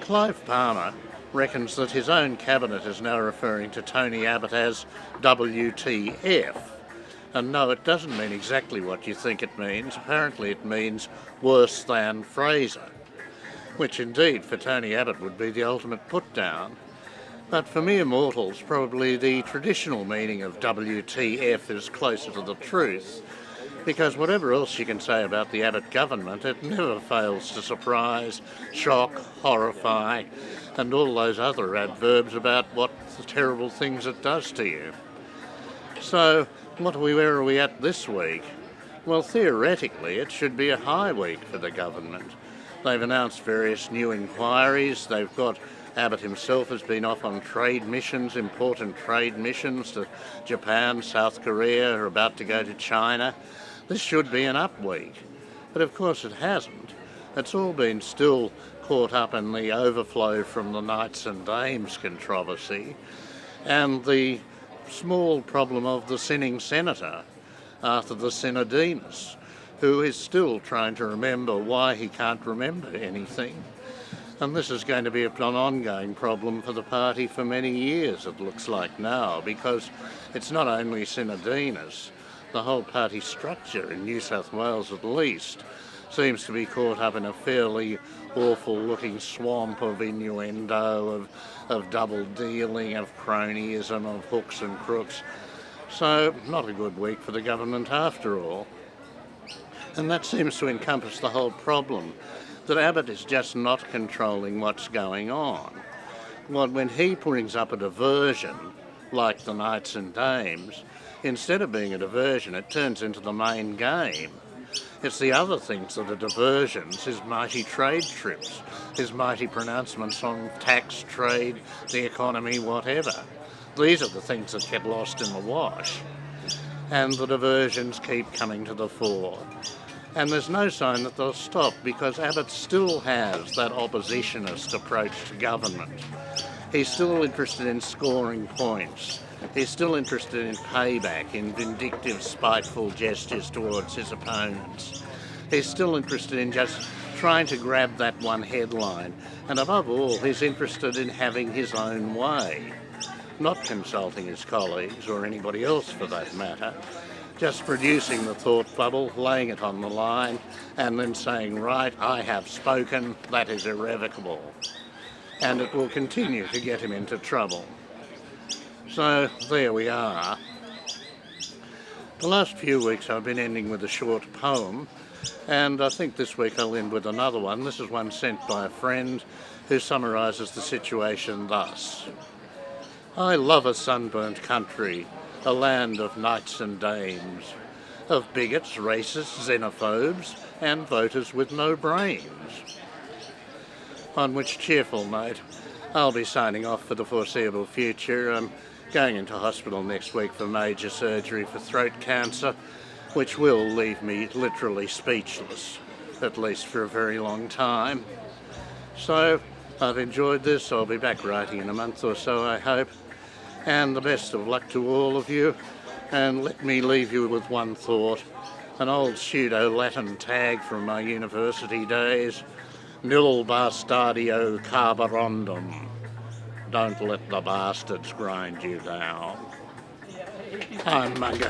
Clive Palmer reckons that his own cabinet is now referring to Tony Abbott as WTF. And no, it doesn't mean exactly what you think it means. Apparently it means worse than Fraser, which indeed for Tony Abbott would be the ultimate put-down. But for mere mortals, probably the traditional meaning of WTF is closer to the truth, because whatever else you can say about the Abbott government, it never fails to surprise, shock, horrify, and all those other adverbs about what the terrible things it does to you. So, where are we at this week? Well, theoretically, it should be a high week for the government. They've announced various new inquiries. They've got Abbott himself has been off on trade missions, important trade missions to Japan, South Korea, are about to go to China. This should be an up week. But of course it hasn't. It's all been still caught up in the overflow from the Knights and Dames controversy and the small problem of the sinning senator after the Synodinus, who is still trying to remember why he can't remember anything. And this is going to be an ongoing problem for the party for many years, it looks like now, because it's not only Synodinus, the whole party structure in New South Wales at least seems to be caught up in a fairly awful-looking swamp of innuendo, of double dealing, of cronyism, of hooks and crooks. So, not a good week for the government after all. And that seems to encompass the whole problem, that Abbott is just not controlling what's going on. Well, when he brings up a diversion, like the Knights and Dames, instead of being a diversion, it turns into the main game. It's the other things that are diversions, his mighty trade trips, his mighty pronouncements on tax, trade, the economy, whatever. These are the things that get lost in the wash. And the diversions keep coming to the fore. And there's no sign that they'll stop, because Abbott still has that oppositionist approach to government. He's still interested in scoring points. He's still interested in payback, in vindictive, spiteful gestures towards his opponents. He's still interested in just trying to grab that one headline. And above all, he's interested in having his own way, not consulting his colleagues or anybody else for that matter, just producing the thought bubble, laying it on the line, and then saying, right, I have spoken, that is irrevocable. And it will continue to get him into trouble. So there we are. The last few weeks I've been ending with a short poem, and I think this week I'll end with another one. This is one sent by a friend who summarises the situation thus. I love a sunburnt country, a land of knights and dames, of bigots, racists, xenophobes, and voters with no brains. On which cheerful note, I'll be signing off for the foreseeable future. I'm going into hospital next week for major surgery for throat cancer, which will leave me literally speechless, at least for a very long time. So, I've enjoyed this. I'll be back writing in a month or so, I hope. And the best of luck to all of you. And let me leave you with one thought. An old pseudo-Latin tag from my university days. Nil bastardio carborundum. Don't let the bastards grind you down. I'm Mungo.